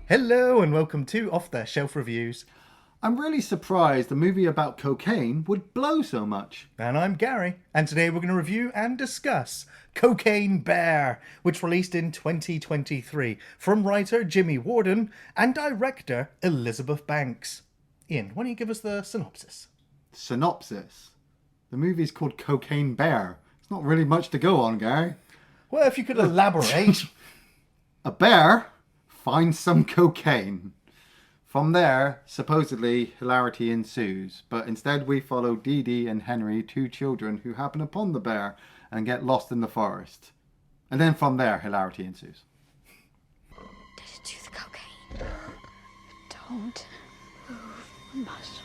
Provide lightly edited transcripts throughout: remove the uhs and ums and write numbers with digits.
Hello and welcome to Off the Shelf Reviews. I'm really surprised a movie about cocaine would blow so much. And I'm Gary, and today we're going to review and discuss Cocaine Bear, which released in 2023 from writer Jimmy Warden and director Elizabeth Banks. Ian, why don't you give us the synopsis? Synopsis. The movie's called Cocaine Bear. It's not really much to go on, Gary. Well, if you could elaborate. A bear finds some cocaine. From there, supposedly, hilarity ensues. But instead we follow Dee Dee and Henry, two children who happen upon the bear and get lost in the forest. And then from there, hilarity ensues. Did it do the cocaine? Don't move a muscle.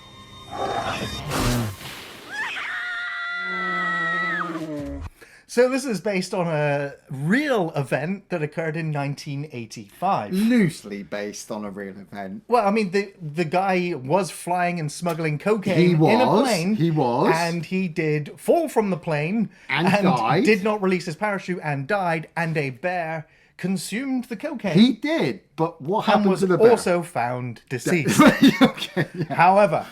So this is based on a real event that occurred in 1985. Loosely based on a real event. Well, I mean, the guy was flying and smuggling cocaine He in a was, plane. he was. And he did fall from the plane. And died. Did not release his parachute and died. And a bear consumed the cocaine. He did, but what and happened was to the bear? also found deceased. Okay, yeah. However,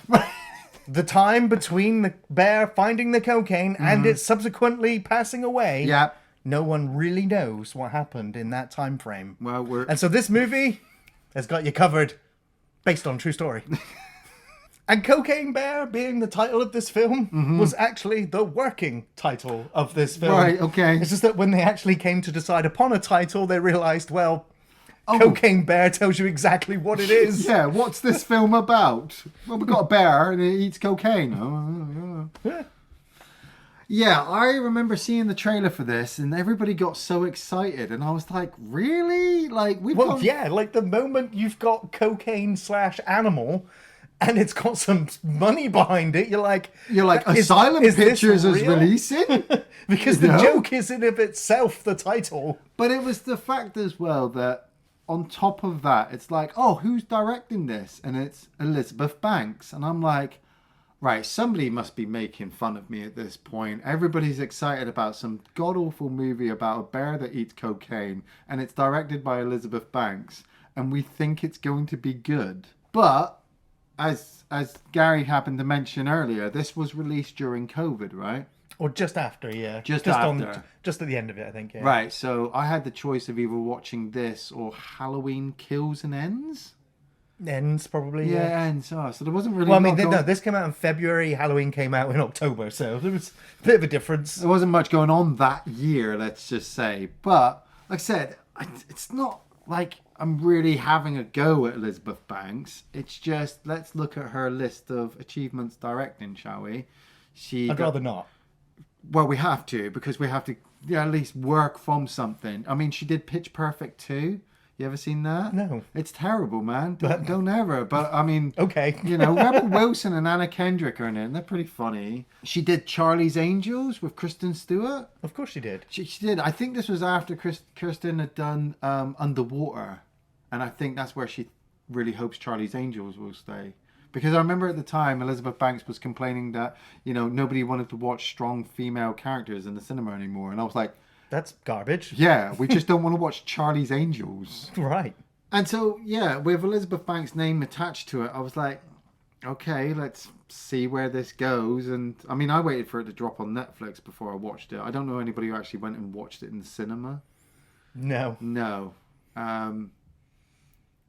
the time between the bear finding the cocaine and it subsequently passing away, Yeah. no one really knows what happened in that time frame. Well, And so this movie has got you covered, based on true story. And Cocaine Bear, being the title of this film, was actually the working title of this film. Right, okay. It's just that when they actually came to decide upon a title, they realised, well, Cocaine Bear tells you exactly what it is. Yeah, what's this film about? Well, we've got a bear and it eats cocaine. Oh, Yeah. yeah, I remember seeing the trailer for this and everybody got so excited and I was like, really? Like, we've Well, got... yeah, like the moment you've got cocaine/animal and it's got some money behind it, you're like, Asylum is this Pictures is real? releasing? Because the No. joke is in of itself the title. But it was the fact as well that on top of that, it's like, oh, who's directing this? And it's Elizabeth Banks. And I'm like, right, somebody must be making fun of me at this point. Everybody's excited about some god-awful movie about a bear that eats cocaine. And it's directed by Elizabeth Banks. And we think it's going to be good. But, as Gary happened to mention earlier, this was released during COVID, right? Or just after, yeah. Just after. after. Just at the end of it, I think, yeah. Right, so I had the choice of either watching this or Halloween Kills and Ends. Ends, probably, Yeah, Ends. Oh, so there wasn't really... Well, I mean, much no, this came out in February, Halloween came out in October, so there was a bit of a difference. There wasn't much going on that year, let's just say. But, like I said, it's not like I'm really having a go at Elizabeth Banks. It's just, let's look at her list of achievements directing, shall we? I'd rather not. Well, we have to, because we have to at least work from something. I mean, she did Pitch Perfect 2. You ever seen that? No. It's terrible, man. Don't ever. But, I mean... Okay. You know, Rebel Wilson and Anna Kendrick are in it, and they're pretty funny. She did Charlie's Angels with Kristen Stewart. Of course she did. She did. I think this was after Kristen had done Underwater. And I think that's where she really hopes Charlie's Angels will stay. Because I remember at the time, Elizabeth Banks was complaining that, you know, nobody wanted to watch strong female characters in the cinema anymore. And I was like... That's garbage. Yeah, we just don't want to watch Charlie's Angels. Right. And so, yeah, with Elizabeth Banks' name attached to it, I was like, okay, let's see where this goes. And, I mean, I waited for it to drop on Netflix before I watched it. I don't know anybody who actually went and watched it in the cinema. No. No.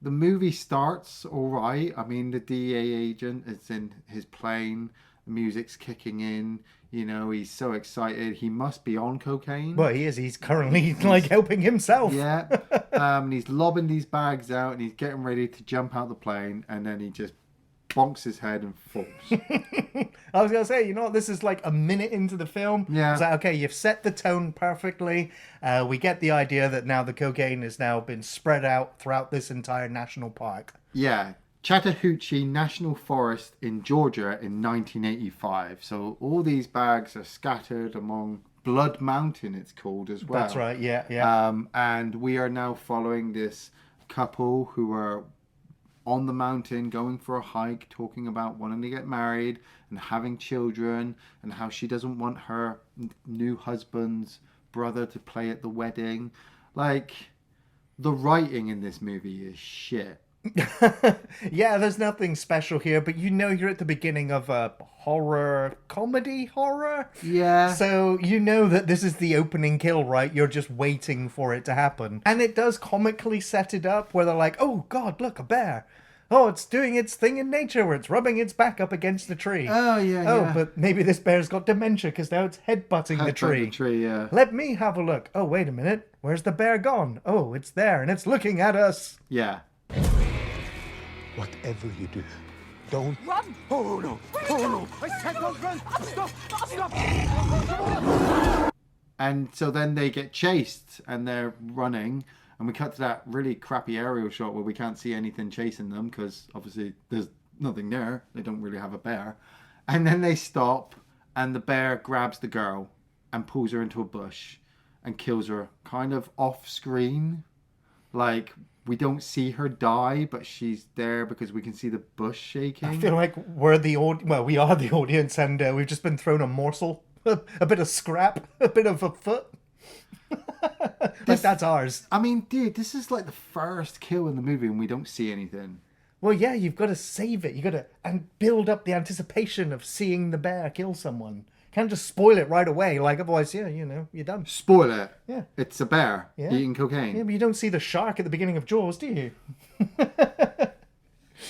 The movie starts all right. I mean, the DEA agent is in his plane. The music's kicking in. You know, he's so excited. He must be on cocaine. Well, he is. He's currently, like, helping himself. Yeah. And he's lobbing these bags out and he's getting ready to jump out the plane. And then he just bonks his head and falls. I was going to say, you know what? This is like a minute into the film. Yeah. It's like, okay, you've set the tone perfectly. We get the idea that now the cocaine has now been spread out throughout this entire national park. Yeah. Chattahoochee National Forest in Georgia in 1985. So all these bags are scattered among Blood Mountain, it's called as well. That's right, yeah. And we are now following this couple who are on the mountain going for a hike, talking about wanting to get married and having children and how she doesn't want her new husband's brother to play at the wedding. Like, the writing in this movie is shit. Yeah, there's nothing special here, but you know you're at the beginning of a horror. Yeah. So you know that this is the opening kill, right? You're just waiting for it to happen. And it does comically set it up where they're like, oh god, look, a bear. Oh, it's doing its thing in nature where it's rubbing its back up against the tree. Oh, yeah, Oh, yeah. but maybe this bear's got dementia because now it's headbutting the Headbutt tree. the tree, yeah. Let me have a look. Oh, wait a minute. Where's the bear gone? Oh, it's there and it's looking at us. Yeah. Whatever you do, don't Run! Oh no! Oh no! I said don't run! Stop! Stop! And so then they get chased and they're running. And we cut to that really crappy aerial shot where we can't see anything chasing them because obviously there's nothing there. They don't really have a bear. And then they stop and the bear grabs the girl and pulls her into a bush and kills her kind of off screen. Like, we don't see her die, but she's there because we can see the bush shaking. I feel like we're the we are the audience, and we've just been thrown a morsel, a bit of scrap, a bit of a foot. Like that's ours. I mean, dude, this is like the first kill in the movie and we don't see anything. Well, yeah, you've got to save it. You got to and build up the anticipation of seeing the bear kill someone. Can't just spoil it right away, like otherwise, yeah, you know, you're done. Spoil it. Yeah. It's a bear eating cocaine. Yeah, but you don't see the shark at the beginning of Jaws, do you?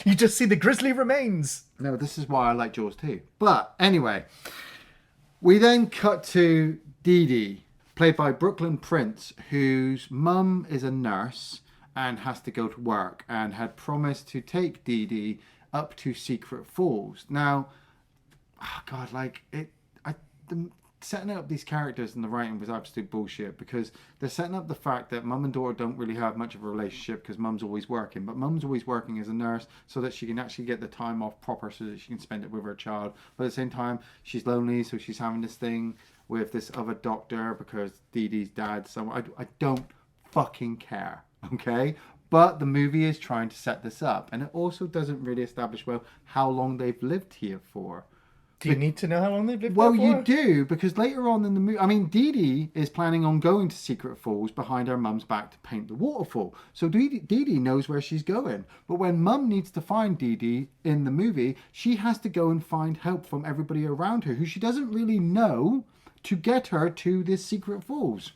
You just see the grisly remains. No, this is why I like Jaws too. But anyway, we then cut to Dee Dee, played by Brooklyn Prince, whose mum is a nurse and has to go to work and had promised to take Dee Dee up to Secret Falls. Now, oh God, like the setting up these characters and the writing was absolute bullshit because they're setting up the fact that mum and daughter don't really have much of a relationship because mum's always working, but mum's always working as a nurse so that she can actually get the time off proper so that she can spend it with her child. But at the same time, she's lonely, so she's having this thing with this other doctor because Dee Dee's dad. So I don't fucking care, okay? But the movie is trying to set this up, and it also doesn't really establish well how long they've lived here for. Do you need to know how long they've lived Well, there for? you do, because later on in the movie, I mean, Dee Dee is planning on going to Secret Falls behind her mum's back to paint the waterfall. So Dee Dee knows where she's going. But when mum needs to find Dee Dee in the movie, she has to go and find help from everybody around her who she doesn't really know to get her to this Secret Falls.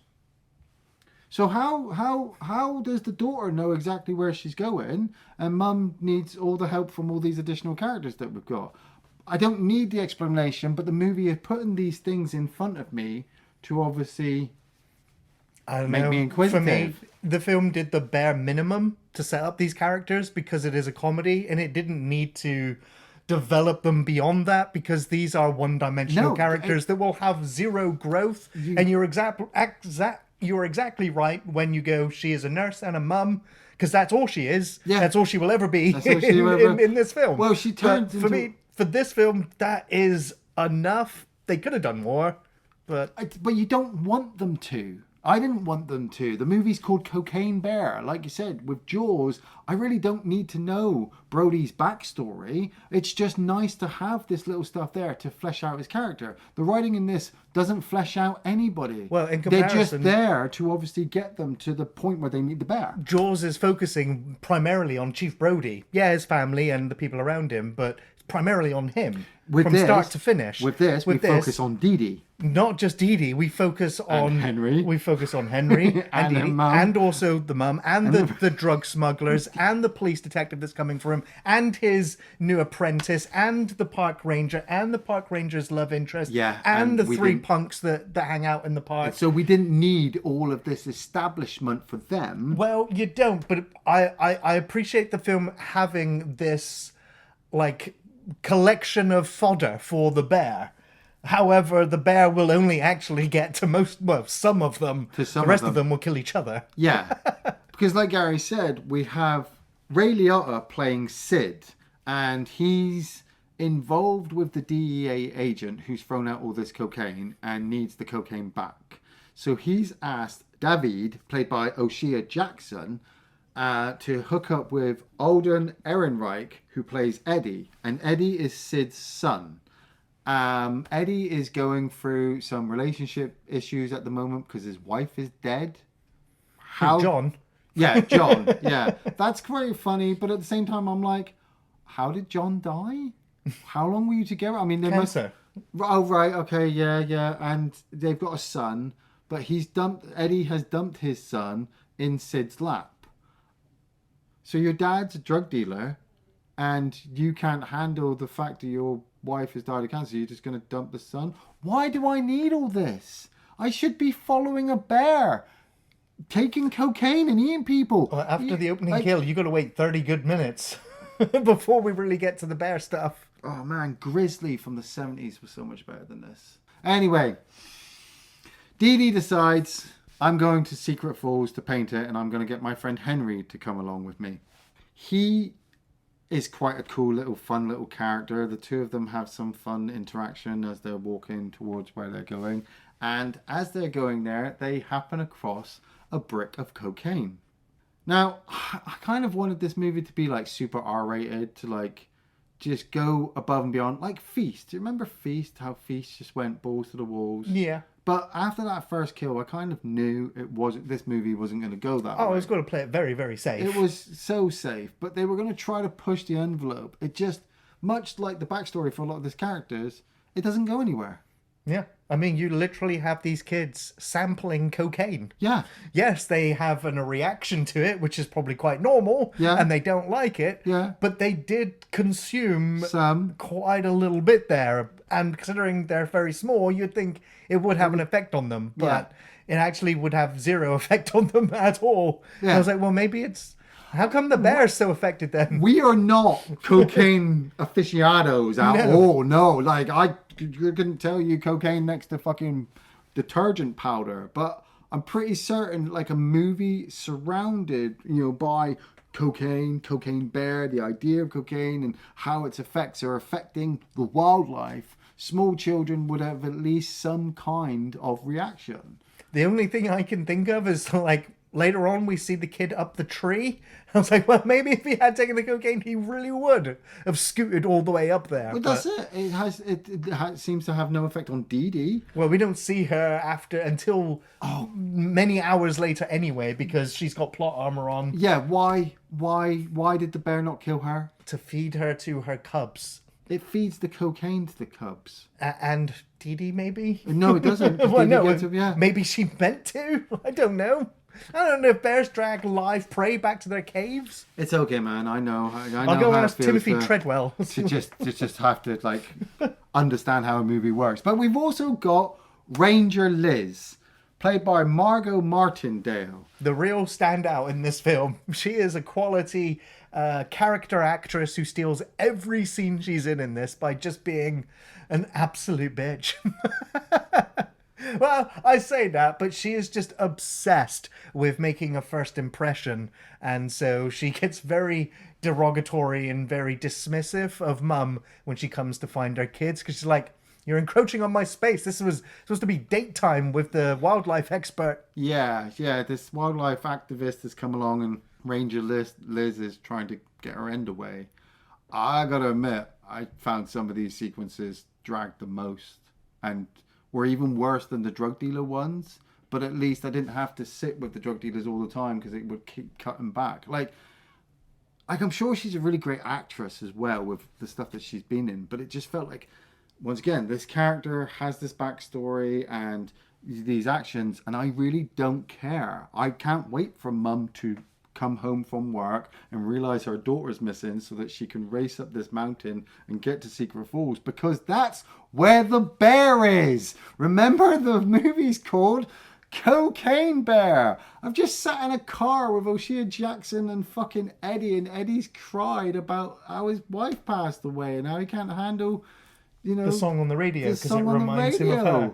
So how does the daughter know exactly where she's going, and mum needs all the help from all these additional characters that we've got? I don't need the explanation, but the movie is putting these things in front of me to obviously make me inquisitive. For me, the film did the bare minimum to set up these characters because it is a comedy, and it didn't need to develop them beyond that because these are one-dimensional characters that will have zero growth. And you're exactly right when you go, she is a nurse and a mum. Because that's all she is. Yeah. That's all she will ever be in this film. Well, she turns into... For me, for this film, that is enough. They could have done more, but you don't want them to. I didn't want them to. The movie's called Cocaine Bear. Like you said, with Jaws, I really don't need to know Brody's backstory. It's just nice to have this little stuff there to flesh out his character. The writing in this doesn't flesh out anybody. Well, in comparison, they're just there to obviously get them to the point where they need the bear. Jaws is focusing primarily on Chief Brody. Yeah, his family and the people around him, but primarily on him from start to finish. With this, we focus on Dee Dee. Not just Dee Dee, we focus on Henry. We focus on Henry and Dee Dee, and also the mum and the drug smugglers and the police detective that's coming for him and his new apprentice and the park ranger and the park ranger's love interest and the three punks that hang out in the park. So we didn't need all of this establishment for them. Well, you don't, but I appreciate the film having this like collection of fodder for the bear. However, the bear will only actually get to some of them. The rest of them will kill each other. Yeah. Because like Gary said, we have Ray Liotta playing Sid, and he's involved with the DEA agent who's thrown out all this cocaine and needs the cocaine back. So he's asked David, played by O'Shea Jackson, to hook up with Alden Ehrenreich, who plays Eddie, and Eddie is Sid's son. Eddie is going through some relationship issues at the moment because his wife is dead. John? Yeah, John. Yeah, that's quite funny. But at the same time, I'm like, how did John die? How long were you together? I mean, they Cancer. Oh, right. Okay. Yeah. Yeah. And they've got a son, but Eddie has dumped his son in Sid's lap. So your dad's a drug dealer, and you can't handle the fact that your wife has died of cancer. You're just going to dump the son. Why do I need all this? I should be following a bear, taking cocaine and eating people. Well, after the opening kill, you got to wait 30 good minutes before we really get to the bear stuff. Oh man, Grizzly from the 70s was so much better than this. Anyway, Dee Dee decides I'm going to Secret Falls to paint it, and I'm going to get my friend Henry to come along with me. He is quite a cool little fun little character. The two of them have some fun interaction as they're walking towards where they're going. And as they're going there, they happen across a brick of cocaine. Now, I kind of wanted this movie to be like super R-rated, to like just go above and beyond, like Feast. Do you remember Feast? How Feast just went balls to the walls. Yeah. But after that first kill, I kind of knew this movie wasn't going to go that way. Oh, it was going to play it very, very safe. It was so safe, but they were going to try to push the envelope. It just, much like the backstory for a lot of these characters, it doesn't go anywhere. Yeah. I mean, you literally have these kids sampling cocaine. Yeah. Yes, they have a reaction to it, which is probably quite normal. Yeah. And they don't like it. Yeah. But they did consume Some. quite a little bit there. And considering they're very small, you'd think it would have an effect on them. But it actually would have zero effect on them at all. Yeah. And I was like, well, maybe it's... How come the bear's so affected then? We are not cocaine aficionados at all. No, like I couldn't tell you cocaine next to fucking detergent powder, but I'm pretty certain like a movie surrounded, by cocaine bear, the idea of cocaine and how its effects are affecting the wildlife, small children would have at least some kind of reaction. The only thing I can think of is like later on we see the kid up the tree. I was like, well, maybe if he had taken the cocaine, he really would have scooted all the way up there. But that's it. It seems to have no effect on Dee Dee. Well, we don't see her until many hours later anyway, because she's got plot armor on. Yeah, why did the bear not kill her? To feed her to her cubs. It feeds the cocaine to the cubs. And Dee Dee, maybe? No, it doesn't. Well, no, yeah. Maybe she meant to. I don't know. I don't know if bears drag live prey back to their caves. It's okay, man. I know. I'll go ask Timothy Treadwell. to just have to like understand how a movie works. But we've also got Ranger Liz, played by Margot Martindale. The real standout in this film. She is a quality character actress who steals every scene she's in this by just being an absolute bitch. Well, I say that, but she is just obsessed with making a first impression. And so she gets very derogatory and very dismissive of Mum when she comes to find her kids. Because she's like, you're encroaching on my space. This was supposed to be date time with the wildlife expert. Yeah. This wildlife activist has come along and Ranger Liz is trying to get her end away. I gotta admit, I found some of these sequences dragged the most. And were even worse than the drug dealer ones, but at least I didn't have to sit with the drug dealers all the time because it would keep cutting back. Like I'm sure she's a really great actress as well with the stuff that she's been in, but it just felt like, once again, this character has this backstory and these actions, and I really don't care. I can't wait for Mum to come home from work and realize her daughter's missing so that she can race up this mountain and get to Secret Falls, because that's where the bear is. Remember, the movie's called Cocaine Bear. I've just sat in a car with O'Shea Jackson and fucking Eddie, and Eddie's cried about how his wife passed away and how he can't handle, the song on the radio because it reminds him of her.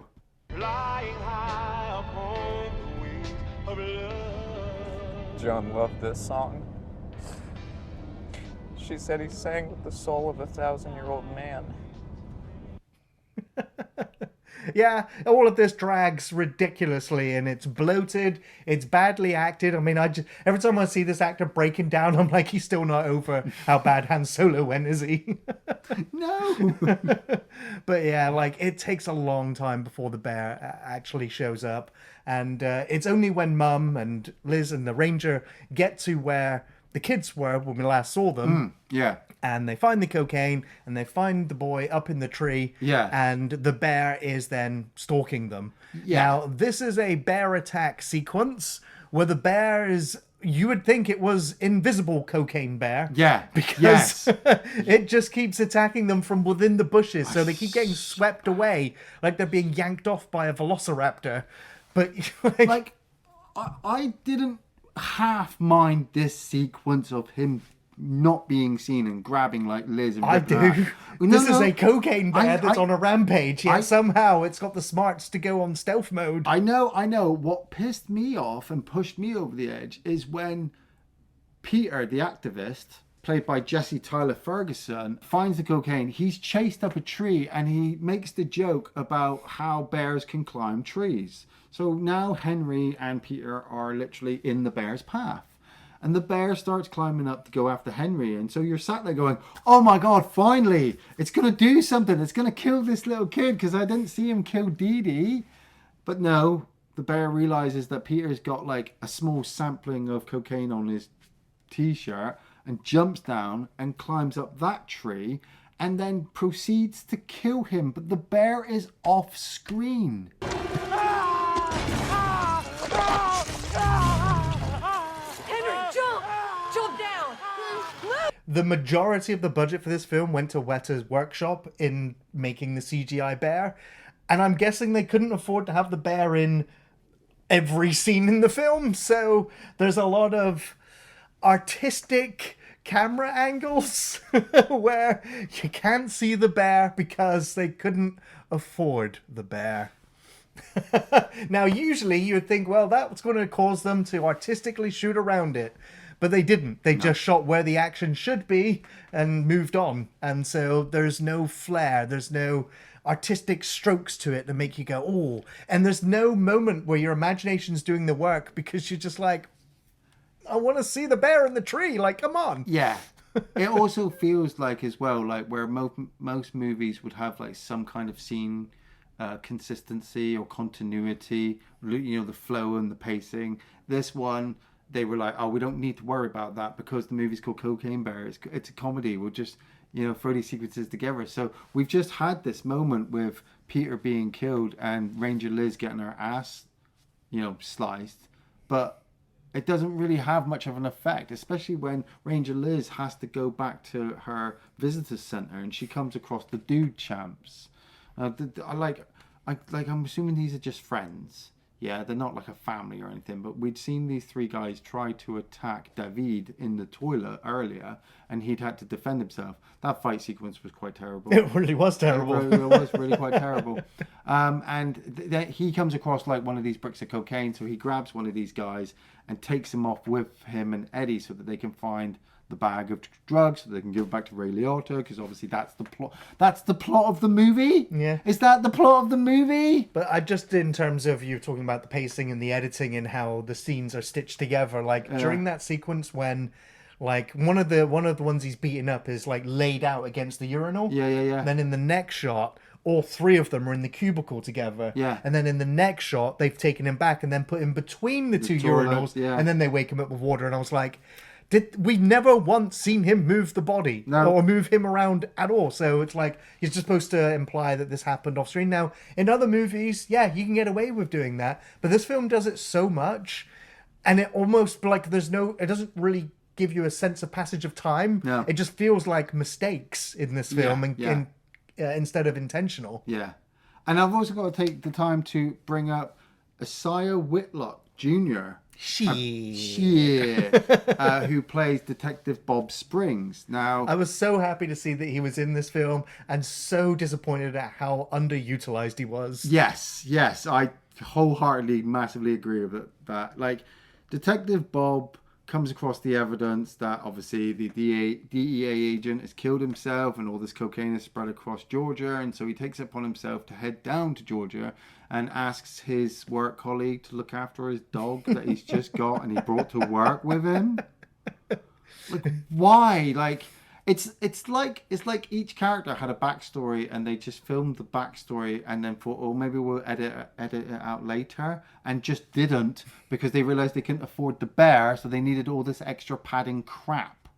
Flying high upon the wings of love. John loved this song. She said he sang with the soul of a 1,000-year-old man. Yeah, all of this drags ridiculously, and it's bloated. It's badly acted. I mean, every time I see this actor breaking down, I'm like, he's still not over how bad Han Solo went, is he? No. But yeah, like it takes a long time before the bear actually shows up, and it's only when Mum and Liz and the Ranger get to where the kids were when we last saw them. Yeah. And they find the cocaine, and they find the boy up in the tree. Yeah. And the bear is then stalking them. Yeah. Now, this is a bear attack sequence where the bear is... You would think it was invisible cocaine bear. Yeah. Because it just keeps attacking them from within the bushes. So they keep getting swept away like they're being yanked off by a velociraptor. But Like, I didn't half mind this sequence of him not being seen and grabbing like Liz and I ripping her do. out. This is a cocaine bear that's I- on a rampage, yet somehow it's got the smarts to go on stealth mode. I know. What pissed me off and pushed me over the edge is when Peter, the activist, played by Jesse Tyler Ferguson, finds the cocaine. He's chased up a tree and he makes the joke about how bears can climb trees. So now Henry and Peter are literally in the bear's path. And the bear starts climbing up to go after Henry. And so you're sat there going, oh my God, finally, it's going to do something. It's going to kill this little kid because I didn't see him kill Dee Dee. But no, the bear realizes that Peter's got like a small sampling of cocaine on his t-shirt and jumps down and climbs up that tree and then proceeds to kill him. But the bear is off screen. The majority of the budget for this film went to Weta's workshop in making the CGI bear. And I'm guessing they couldn't afford to have the bear in every scene in the film. So there's a lot of artistic camera angles where you can't see the bear because they couldn't afford the bear. Now, usually you would think, well, that's going to cause them to artistically shoot around it. But they didn't. They just shot where the action should be and moved on. And so there's no flair. There's no artistic strokes to it that make you go, oh. And there's no moment where your imagination's doing the work because you're just like, I want to see the bear in the tree. Like, come on. Yeah. It also feels like as well, like where most movies would have like some kind of scene consistency or continuity, you know, the flow and the pacing. This one, they were like, oh, we don't need to worry about that because the movie's called Cocaine Bear. It's a comedy. We'll just, you know, throw these sequences together. So we've just had this moment with Peter being killed and Ranger Liz getting her ass, you know, sliced. But it doesn't really have much of an effect, especially when Ranger Liz has to go back to her visitor center and she comes across the dude champs. I'm assuming these are just friends. Yeah, they're not like a family or anything, but we'd seen these three guys try to attack David in the toilet earlier, and he'd had to defend himself. That fight sequence was quite terrible. It really was terrible. It was really quite terrible. He comes across like one of these bricks of cocaine, so he grabs one of these guys and takes him off with him and Eddie so that they can find the bag of drugs so they can give it back to Ray Liotta, because obviously that's the plot. That's the plot of the movie. Yeah. Is that the plot of the movie? But I just, in terms of you talking about the pacing and the editing and how the scenes are stitched together, like during that sequence when like one of the ones he's beating up is like laid out against the urinal. Yeah. And then in the next shot, all three of them are in the cubicle together. Yeah. And then in the next shot, they've taken him back and then put him between the two toilets, urinals. yeah. And then they wake him up with water. And I was like, we've never once seen him move the body or move him around at all. So it's like, you're just supposed to imply that this happened off screen. Now, in other movies, yeah, you can get away with doing that. But this film does it so much. And it almost like it doesn't really give you a sense of passage of time. No. It just feels like mistakes in this film instead of intentional. Yeah. And I've also got to take the time to bring up Isaiah Whitlock Jr., who plays Detective Bob Springs. Now, I was so happy to see that he was in this film and so disappointed at how underutilized he was. Yes, I wholeheartedly, massively agree with that. Like, Detective Bob comes across the evidence that obviously the DEA agent has killed himself and all this cocaine is spread across Georgia. And so he takes it upon himself to head down to Georgia and asks his work colleague to look after his dog that he's just got and he brought to work with him. Like, why? Like, it's like each character had a backstory and they just filmed the backstory and then thought, oh, maybe we'll edit it out later, and just didn't because they realized they couldn't afford the bear, so they needed all this extra padding crap.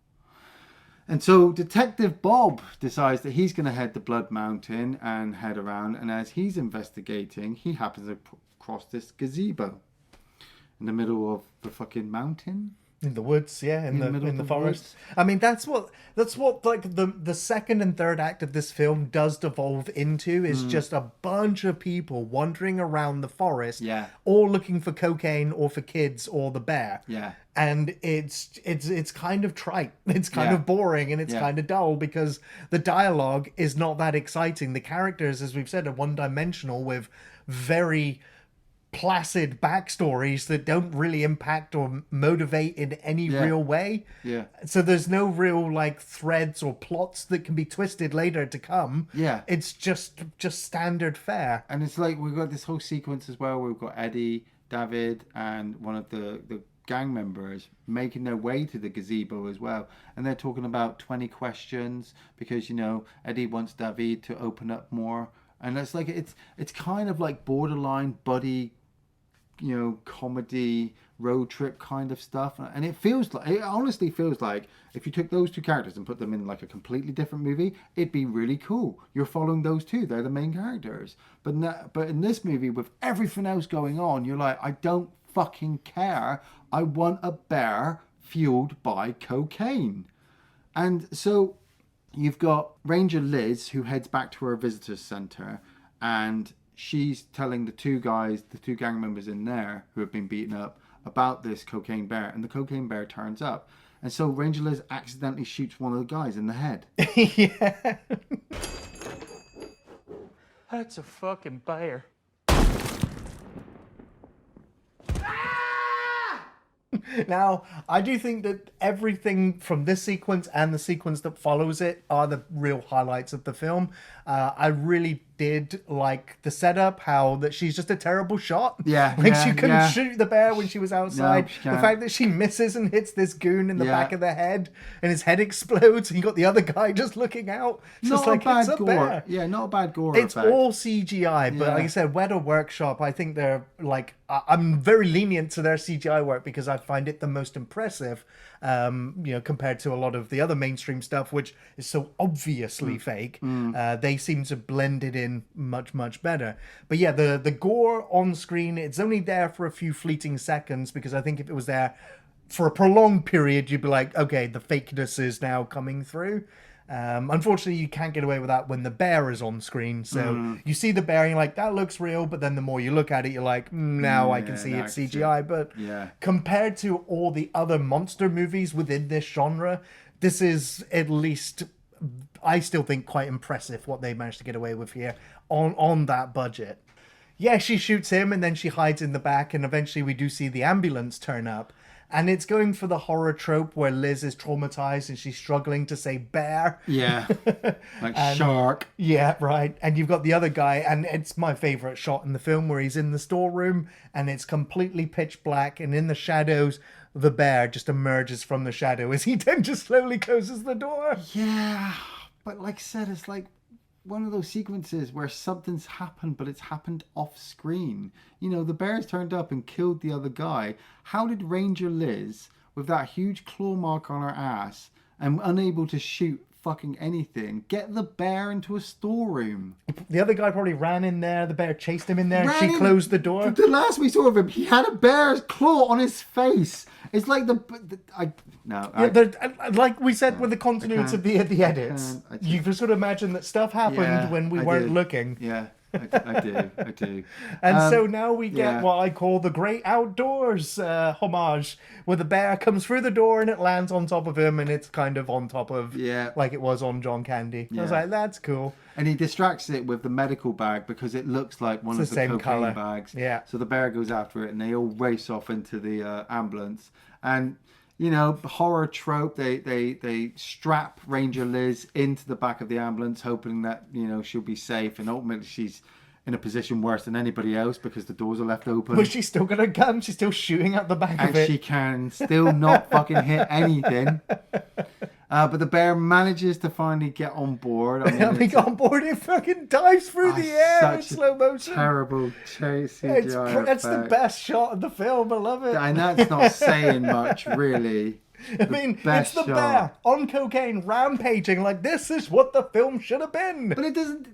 And so Detective Bob decides that he's going to head to Blood Mountain and head around, and as he's investigating, he happens to cross this gazebo in the middle of the fucking mountain. In the woods, yeah, in the forest. Woods. I mean, that's what like the second and third act of this film does devolve into, is just a bunch of people wandering around the forest, all looking for cocaine or for kids or the bear. Yeah. And it's kind of trite. It's kind of boring and it's kind of dull because the dialogue is not that exciting. The characters, as we've said, are one-dimensional with very placid backstories that don't really impact or motivate in any real way. Yeah. So there's no real like threads or plots that can be twisted later to come. Yeah. It's just standard fare. And it's like we've got this whole sequence as well. We've got Eddie, David, and one of the gang members making their way to the gazebo as well. And they're talking about 20 questions because, you know, Eddie wants David to open up more. And it's like it's kind of like borderline buddy, you know, comedy road trip kind of stuff, and it honestly feels like if you took those two characters and put them in like a completely different movie, it'd be really cool. You're following those two; they're the main characters. But in this movie, with everything else going on, you're like, I don't fucking care. I want a bear fueled by cocaine. And so you've got Ranger Liz, who heads back to her visitor's center, and she's telling the two gang members in there who have been beaten up about this cocaine bear, and the cocaine bear turns up. And so Ranger Liz accidentally shoots one of the guys in the head. Yeah. That's a fucking bear. Now, I do think that everything from this sequence and the sequence that follows it are the real highlights of the film. I really did like the setup, how that she's just a terrible shot. She couldn't shoot the bear when she was outside. No, the fact that she misses and hits this goon in the back of the head and his head explodes and you got the other guy just looking out. It's Not just like, a bad it's a gore. bear. Yeah, not a bad gore It's effect. all CGI, but like I said, Weta Workshop, I think they're like, I'm very lenient to their CGI work because I find it the most impressive, compared to a lot of the other mainstream stuff, which is so obviously fake. They seem to blend it in much, much better. But yeah, the gore on screen, it's only there for a few fleeting seconds because I think if it was there for a prolonged period, you'd be like, okay, the fakeness is now coming through. Unfortunately, you can't get away with that when the bear is on screen. So you see the bear and you're like, that looks real. But then the more you look at it, you're like, now I can see it's CGI. But compared to all the other monster movies within this genre, this is at least, I still think, quite impressive what they managed to get away with here on that budget. Yeah, she shoots him and then she hides in the back. And eventually we do see the ambulance turn up. And it's going for the horror trope where Liz is traumatized and she's struggling to say bear. Yeah. Like shark. Yeah, right. And you've got the other guy, and it's my favorite shot in the film where he's in the storeroom and it's completely pitch black, and in the shadows, the bear just emerges from the shadow as he then just slowly closes the door. Yeah. But like I said, it's like one of those sequences where something's happened, but it's happened off screen. You know, the bear's turned up and killed the other guy. How did Ranger Liz, with that huge claw mark on her ass and unable to shoot fucking anything, get the bear into a storeroom? The other guy probably ran in there, the bear chased him in there, and she closed the door. The last we saw of him, he had a bear's claw on his face. It's like like we said with the continuity of the edits, you can sort of imagine that stuff happened when we weren't looking. Yeah, I do. And so now we get what I call the Great Outdoors homage, where the bear comes through the door and it lands on top of him, and it's kind of on top of, like it was on John Candy. I was like, that's cool. And he distracts it with the medical bag because it looks like one of the same cocaine color bags. Yeah. So the bear goes after it and they all race off into the ambulance. And horror trope. They strap Ranger Liz into the back of the ambulance, hoping that, she'll be safe. And ultimately she's in a position worse than anybody else because the doors are left open. But she's still got a gun. She's still shooting out the back of And it. she can still not fucking hit anything. But the bear manages to finally get on board. I mean, He got on board, it fucking dives through the air in slow motion. Terrible CGI That's the effect. best shot of the film. I love it. And that's not saying much, really. I mean, it's the shot. bear on cocaine rampaging. Like, this is what the film should have been. But it doesn't.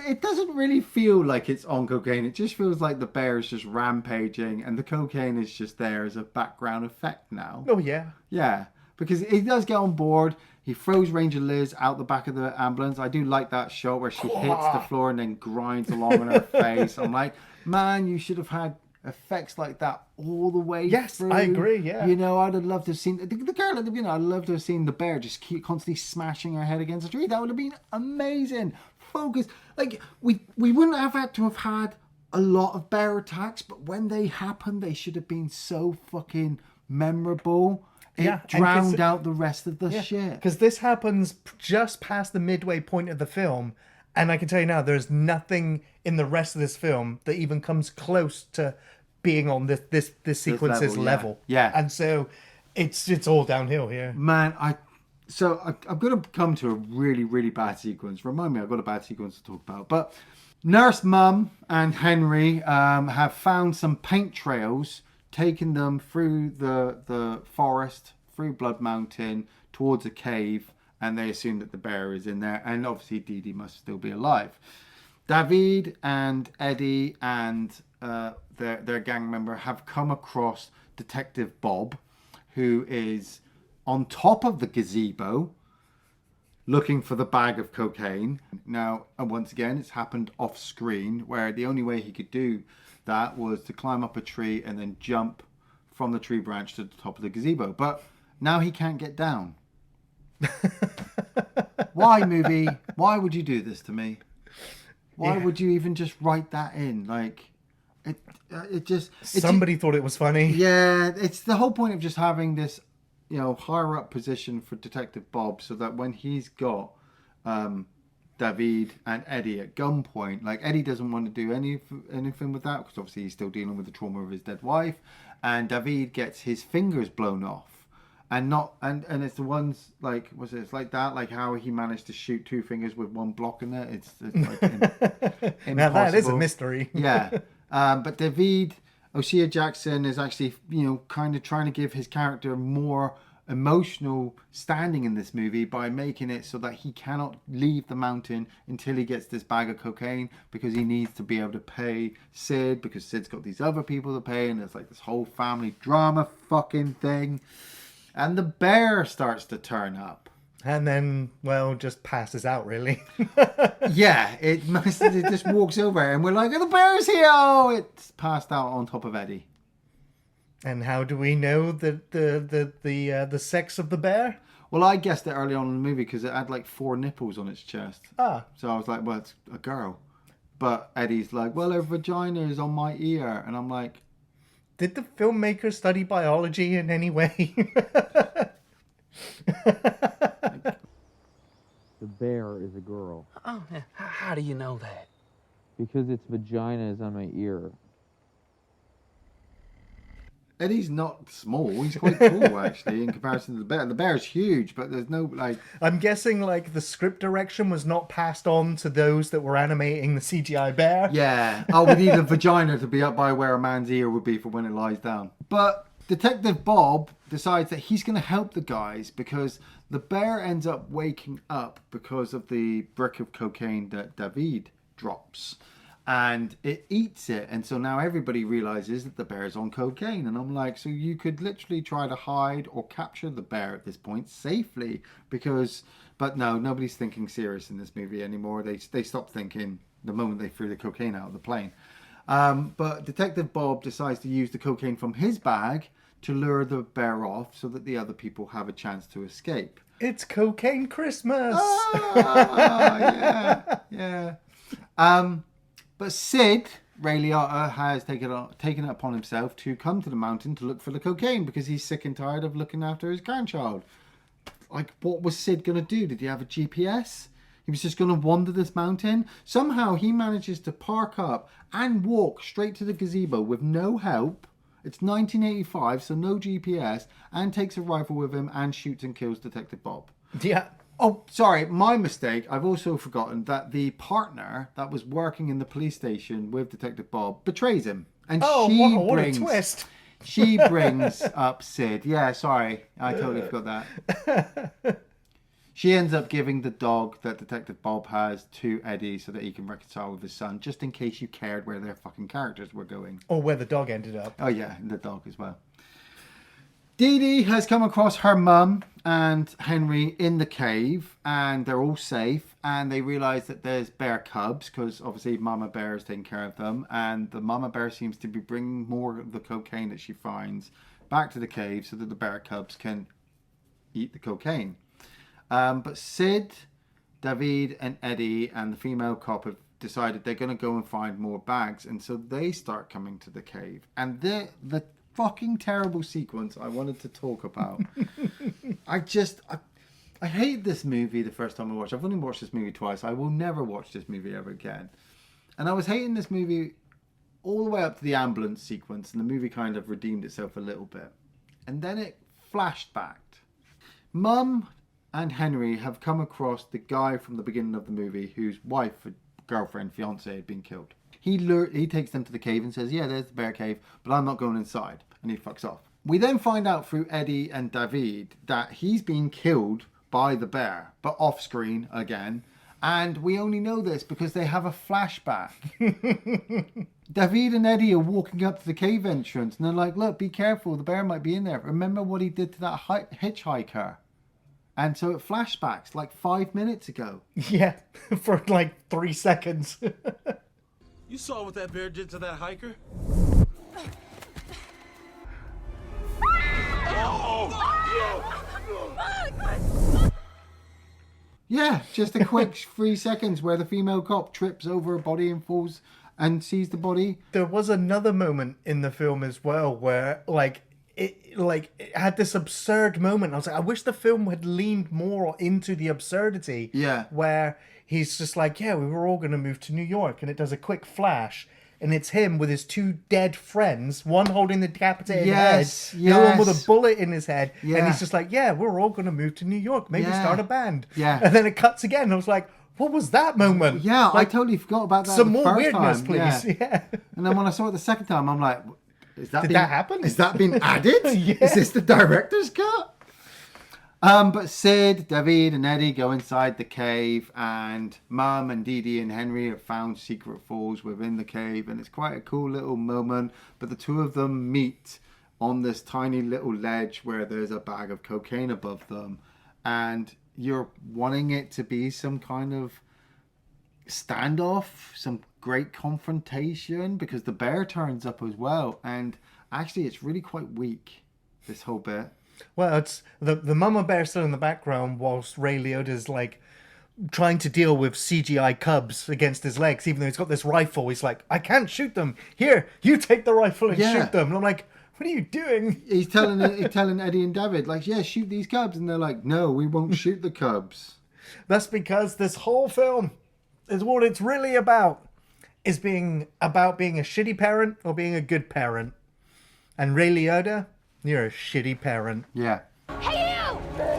It doesn't really feel like it's on cocaine. It just feels like the bear is just rampaging, and the cocaine is just there as a background effect now. Oh yeah. Yeah, because he does get on board. He throws Ranger Liz out the back of the ambulance. I do like that shot where she hits the floor and then grinds along on her face. I'm like, man, you should have had effects like that all the way through. I agree, yeah. I'd have loved to have seen the girl at the beginning. I'd love to have seen the bear just keep constantly smashing her head against the tree. That would have been amazing. Focus. Like, we wouldn't have had to have had a lot of bear attacks, but when they happened, they should have been so fucking memorable. It drowned out the rest of the shit. Because this happens just past the midway point of the film, and I can tell you now, there's nothing in the rest of this film that even comes close to being on this sequence's level. Yeah. And so it's all downhill here. Man, I'm going to come to a really, really bad sequence. Remind me, I've got a bad sequence to talk about. But Nurse Mum and Henry have found some paint trails, taking them through the forest, through Blood Mountain, towards a cave, and they assume that the bear is in there. And obviously Dee Dee must still be alive. David and Eddie and their gang member have come across Detective Bob, who is on top of the gazebo looking for the bag of cocaine. Now, and once again, it's happened off screen, where the only way he could do that was to climb up a tree and then jump from the tree branch to the top of the gazebo. But now he can't get down. Why, movie? Why would you do this to me? Why would you even just write that in? Like, Somebody thought it was funny. Yeah, it's the whole point of just having this, higher up position for Detective Bob, so that when he's got David and Eddie at gunpoint, like, Eddie doesn't want to do anything with that, because obviously he's still dealing with the trauma of his dead wife, and David gets his fingers blown off. And it's the ones like, it's like that, like how he managed to shoot two fingers with one block in it. It's like impossible. Now that is a mystery. Yeah. But David O'Shea Jackson is actually, kind of trying to give his character more emotional standing in this movie by making it so that he cannot leave the mountain until he gets this bag of cocaine, because he needs to be able to pay Sid, because Sid's got these other people to pay, and there's like this whole family drama fucking thing. And the bear starts to turn up. And then, just passes out, really. Yeah, it just walks over, and we're like, oh, the bear's here! Oh, it's passed out on top of Eddie. And how do we know the sex of the bear? Well, I guessed it early on in the movie because it had like 4 nipples on its chest. Ah. So I was like, well, it's a girl. But Eddie's like, well, her vagina is on my ear. And I'm like, did the filmmaker study biology in any way? The bear is a girl. Oh, how do you know that? Because its vagina is on my ear. Eddie's not small. He's quite tall, actually, in comparison to the bear. The bear's huge, but there's no, like... I'm guessing, the script direction was not passed on to those that were animating the CGI bear. Yeah. Oh, we need a vagina to be up by where a man's ear would be for when it lies down. But Detective Bob decides that he's going to help the guys, because the bear ends up waking up because of the brick of cocaine that David drops. And it eats it, and so now everybody realizes that the bear's on cocaine. And I'm like, so you could literally try to hide or capture the bear at this point safely, but no, nobody's thinking serious in this movie anymore. They stopped thinking the moment they threw the cocaine out of the plane. But Detective Bob decides to use the cocaine from his bag to lure the bear off, so that the other people have a chance to escape. It's Cocaine Christmas. Oh, yeah. But Sid, Ray Liotta has taken it upon himself to come to the mountain to look for the cocaine because he's sick and tired of looking after his grandchild. Like, what was Sid going to do? Did he have a GPS? He was just going to wander this mountain? Somehow he manages to park up and walk straight to the gazebo with no help. It's 1985, so no GPS, and takes a rifle with him and shoots and kills Detective Bob. Yeah. Oh, sorry, my mistake. I've also forgotten that the partner that was working in the police station with Detective Bob betrays him. And what a twist. She brings up Sid. Yeah, sorry. I totally forgot that. She ends up giving the dog that Detective Bob has to Eddie so that he can reconcile with his son, just in case you cared where their fucking characters were going. Or where the dog ended up. Oh, yeah, and the dog as well. Dee Dee has come across her mum and Henry in the cave, and they're all safe, and they realise that there's bear cubs, because obviously Mama Bear is taking care of them, and the Mama Bear seems to be bringing more of the cocaine that she finds back to the cave so that the bear cubs can eat the cocaine. But Sid, David, and Eddie and the female cop have decided they're going to go and find more bags, and so they start coming to the cave. And the fucking terrible sequence I wanted to talk about. I hate this movie the first time I watched it. I've only watched this movie twice. I will never watch this movie ever again. And I was hating this movie all the way up to the ambulance sequence, and the movie kind of redeemed itself a little bit. And then it flashed back. Mum and Henry have come across the guy from the beginning of the movie whose wife, girlfriend, fiance had been killed. He takes them to the cave and says, yeah, there's the bear cave, but I'm not going inside. And he fucks off. We then find out through Eddie and David that he's been killed by the bear, but off screen again. And we only know this because they have a flashback. David and Eddie are walking up to the cave entrance and they're like, look, be careful, the bear might be in there. Remember what he did to that hitchhiker? And so it flashbacks like 5 minutes ago. Yeah, for like 3 seconds. You saw what that bear did to that hiker? Yeah, just a quick 3 seconds where the female cop trips over a body and falls and sees the body. There was another moment in the film as well where it had this absurd moment. I was like, I wish the film had leaned more into the absurdity. Yeah. Where he's just like, yeah, we were all going to move to New York, and it does a quick flash. And it's him with his 2 dead friends, one holding the decapitated head, the other one with a bullet in his head. Yeah. And he's just like, yeah, we're all going to move to New York, maybe start a band. Yeah. And then it cuts again. I was like, what was that moment? Yeah, I totally forgot about that. Some more weirdness, please. Yeah. And then when I saw it the second time, I'm like, did that happen? Is that been added? Yeah. Is this the director's cut? But Sid, David, and Eddie go inside the cave, and Mum and Dee Dee and Henry have found secret falls within the cave, and it's quite a cool little moment. But the two of them meet on this tiny little ledge where there's a bag of cocaine above them, and you're wanting it to be some kind of standoff, some great confrontation, because the bear turns up as well, and actually it's really quite weak, this whole bit. Well, it's the mama bear still in the background whilst Ray Liotta's like trying to deal with CGI cubs against his legs, even though he's got this rifle. He's like, I can't shoot them. Here, you take the rifle and shoot them. And I'm like, what are you doing? He's telling Eddie and David, like, yeah, shoot these cubs. And they're like, no, we won't shoot the cubs. That's because this whole film is what it's really about. Is being a shitty parent or being a good parent. And Ray Liotta, you're a shitty parent. Yeah. Hey, you!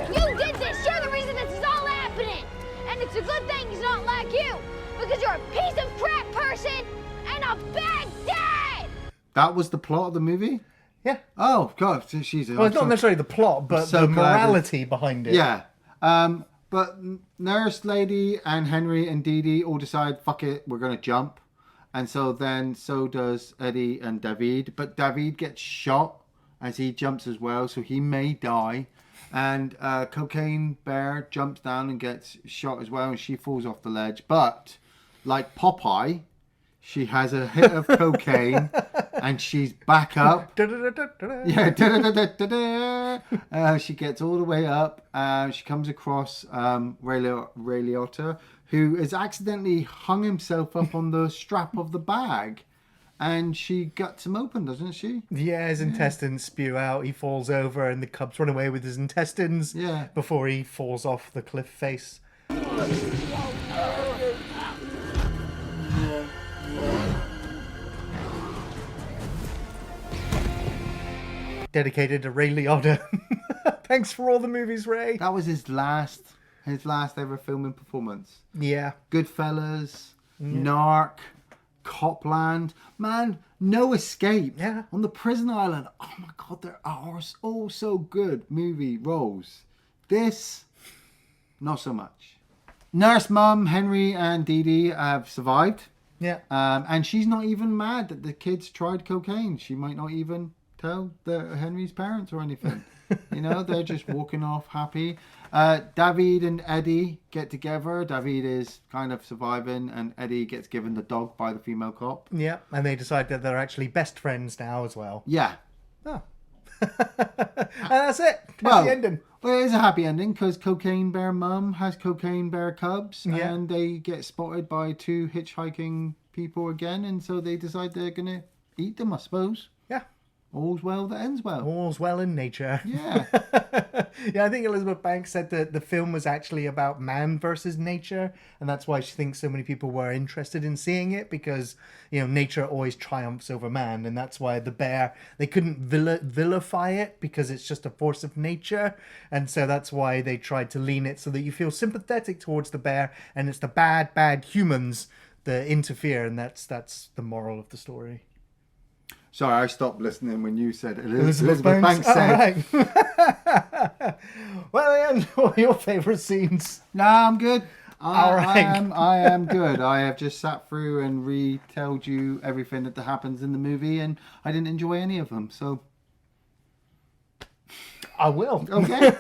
You did this! You're the reason this is all happening! And it's a good thing he's not like you! Because you're a piece of crap person and a bad dad! That was the plot of the movie? Yeah. Oh, God. She's well, it's not necessarily the plot, but the morality behind it. Yeah. But Nurse Lady and Henry and Dee Dee all decide, fuck it, we're going to jump. And so does Eddie and David. But David gets shot as he jumps as well, so he may die. And Cocaine Bear jumps down and gets shot as well, and she falls off the ledge. But, like Popeye, she has a hit of cocaine, and she's back up. Yeah, she gets all the way up. She comes across Ray Liotta, who has accidentally hung himself up on the strap of the bag. and she guts him open, doesn't she? Yeah, his intestines spew out. He falls over, and the cubs run away with his intestines. Yeah. Before he falls off the cliff face. Dedicated to Ray Liotta. Thanks for all the movies, Ray. That was his last ever filming performance. Yeah. Goodfellas, Narc, Copland. Man, no escape. Yeah. On the prison island. Oh my God, there are all so good movie roles. This, not so much. Nurse Mum, Henry, and Dee Dee have survived. Yeah. And she's not even mad that the kids tried cocaine. She might not even tell Henry's parents or anything. You know, they're just walking off happy. David and Eddie get together. David is kind of surviving, and Eddie gets given the dog by the female cop. Yeah, and they decide that they're actually best friends now as well. Yeah. Oh. And that's it. Happy Well, ending. Well, it is a happy ending because Cocaine Bear Mum has Cocaine Bear cubs, Yeah. and they get spotted by two hitchhiking people again, and so they decide they're going to eat them, I suppose. Yeah. All's well that ends well. All's well in nature. Yeah. Yeah, I think Elizabeth Banks said that the film was actually about man versus nature, and that's why she thinks so many people were interested in seeing it, because, you know, nature always triumphs over man, and that's why the bear, they couldn't vilify it because it's just a force of nature, and so that's why they tried to lean it so that you feel sympathetic towards the bear, and it's the bad humans that interfere, and that's the moral of the story. Sorry, I stopped listening when you said Elizabeth Banks said. All right. Well, Ian, what are your favourite scenes? Nah, I'm good. All right. I am good. I have just sat through and retold you everything that happens in the movie, and I didn't enjoy any of them. So I will. okay.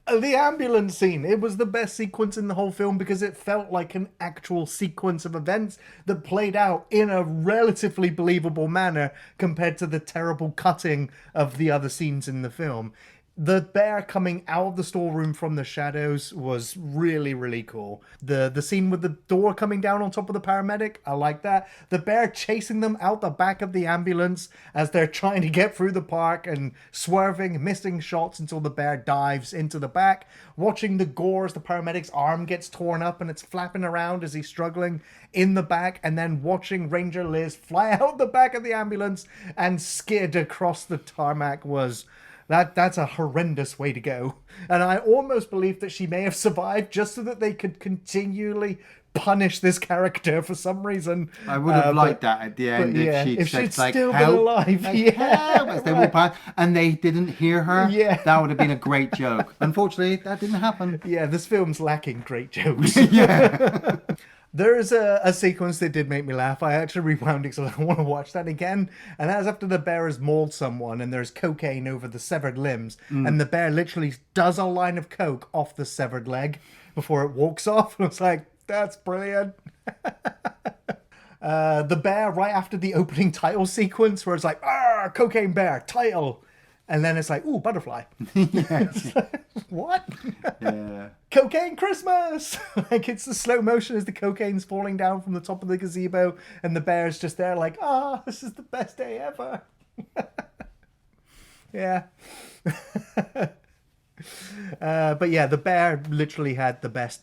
The ambulance scene, it was the best sequence in the whole film because it felt like an actual sequence of events that played out in a relatively believable manner compared to the terrible cutting of the other scenes in the film. The bear coming out of the storeroom from the shadows was really, really cool. The scene with the door coming down on top of the paramedic, I like that. The bear chasing them out the back of the ambulance as they're trying to get through the park and swerving, missing shots until the bear dives into the back. Watching the gore as the paramedic's arm gets torn up and it's flapping around as he's struggling in the back, and then watching Ranger Liz fly out the back of the ambulance and skid across the tarmac was... That's a horrendous way to go. And I almost believe that she may have survived just so that they could continually punish this character for some reason. I would have liked that at the end if she'd said, like, still help, been alive. like, Yeah. help, as they walk past, and they didn't hear her. Yeah. That would have been a great joke. Unfortunately, that didn't happen. Yeah, this film's lacking great jokes. Yeah. There is a sequence that did make me laugh. I actually rewound it because I want to watch that again. And that's after the bear has mauled someone and there's cocaine over the severed limbs. And the bear literally does a line of coke off the severed leg before it walks off. And it's like, that's brilliant. The bear right after the opening title sequence where it's like, cocaine bear, title. And then it's like, ooh, butterfly. Yes. What? Yeah. Cocaine Christmas! Like, it's the slow motion as the cocaine's falling down from the top of the gazebo and the bear's just there like, this is the best day ever. Yeah. But yeah, the bear literally had the best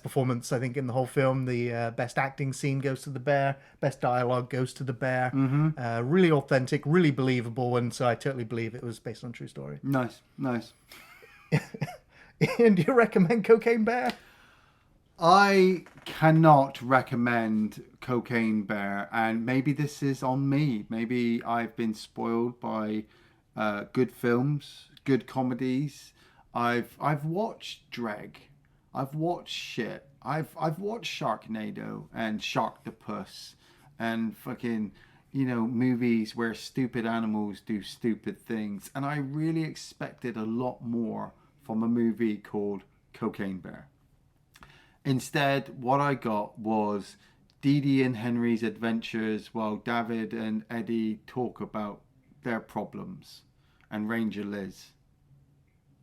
performance, I think, in the whole film. The best acting scene goes to the bear. Best dialogue goes to the bear. Mm-hmm. Really authentic, really believable, and so I totally believe it was based on a true story. Nice. And do you recommend Cocaine Bear? I cannot recommend Cocaine Bear, and maybe this is on me. Maybe I've been spoiled by good films, good comedies. I've watched Dreg. I've watched shit. I've watched Sharknado and Sharktopus and fucking, movies where stupid animals do stupid things. And I really expected a lot more from a movie called Cocaine Bear. Instead, what I got was Dee Dee and Henry's adventures while David and Eddie talk about their problems, and Ranger Liz.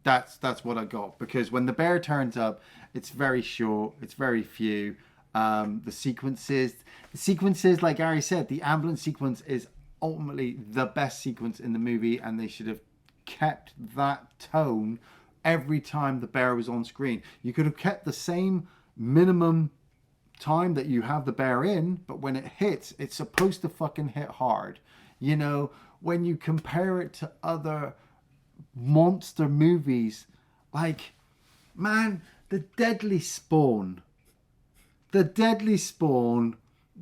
That's what I got, because when the bear turns up, it's very short, it's very few. The sequences, like Gary said, the ambulance sequence is ultimately the best sequence in the movie, and they should have kept that tone every time the bear was on screen. You could have kept the same minimum time that you have the bear in, but when it hits, it's supposed to fucking hit hard. You know, when you compare it to other monster movies, like, man, the Deadly Spawn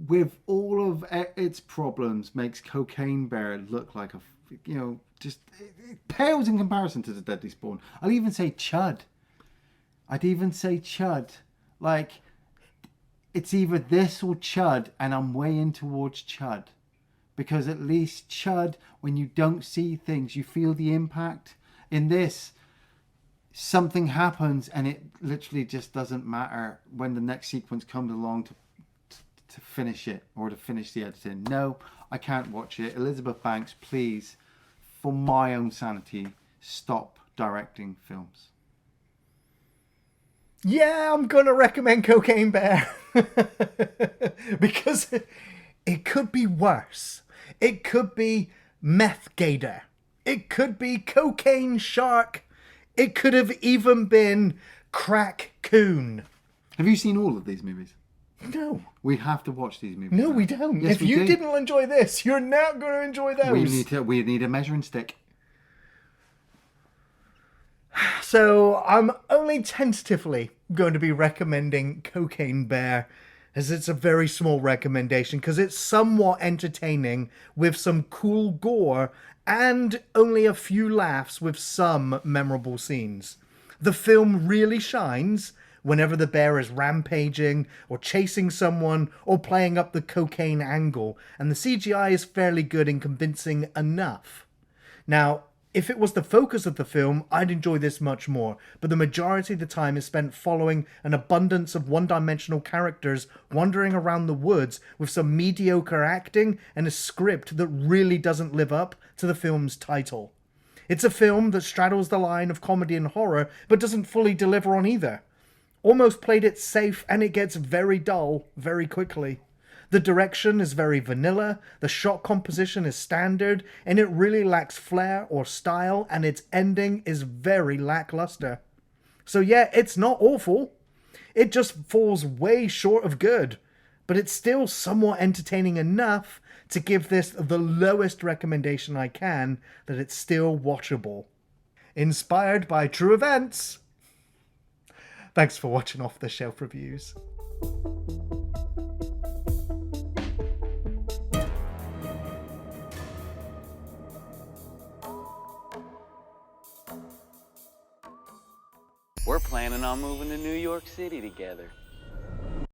with all of its problems makes Cocaine Bear look like a, you know, just it pales in comparison to the Deadly Spawn. I'd even say Chud. Like, it's either this or Chud, and I'm way in towards Chud. Because at least Chud, when you don't see things, you feel the impact. In this, something happens and it literally just doesn't matter when the next sequence comes along to finish it or to finish the editing. No, I can't watch it. Elizabeth Banks, please, for my own sanity, stop directing films. Yeah, I'm going to recommend Cocaine Bear. Because it could be worse. It could be Meth Gator. It could be Cocaine Shark. It could have even been Crack Coon. Have you seen all of these movies? No. We have to watch these movies. No, now. we don't. Yes, if we you do. didn't enjoy this, you're not going to enjoy those. We need a measuring stick. So I'm only tentatively going to be recommending Cocaine Bear, as it's a very small recommendation because it's somewhat entertaining with some cool gore and only a few laughs with some memorable scenes. The film really shines whenever the bear is rampaging or chasing someone or playing up the cocaine angle, and the CGI is fairly good and convincing enough. Now, if it was the focus of the film, I'd enjoy this much more, but the majority of the time is spent following an abundance of one-dimensional characters wandering around the woods with some mediocre acting and a script that really doesn't live up to the film's title. It's a film that straddles the line of comedy and horror, but doesn't fully deliver on either. Almost played it safe, and it gets very dull very quickly. The direction is very vanilla, the shot composition is standard, and it really lacks flair or style, and its ending is very lackluster. So yeah, it's not awful. It just falls way short of good. But it's still somewhat entertaining enough to give this the lowest recommendation I can, that it's still watchable. Inspired by true events. Thanks for watching Off the Shelf Reviews. We're planning on moving to New York City together.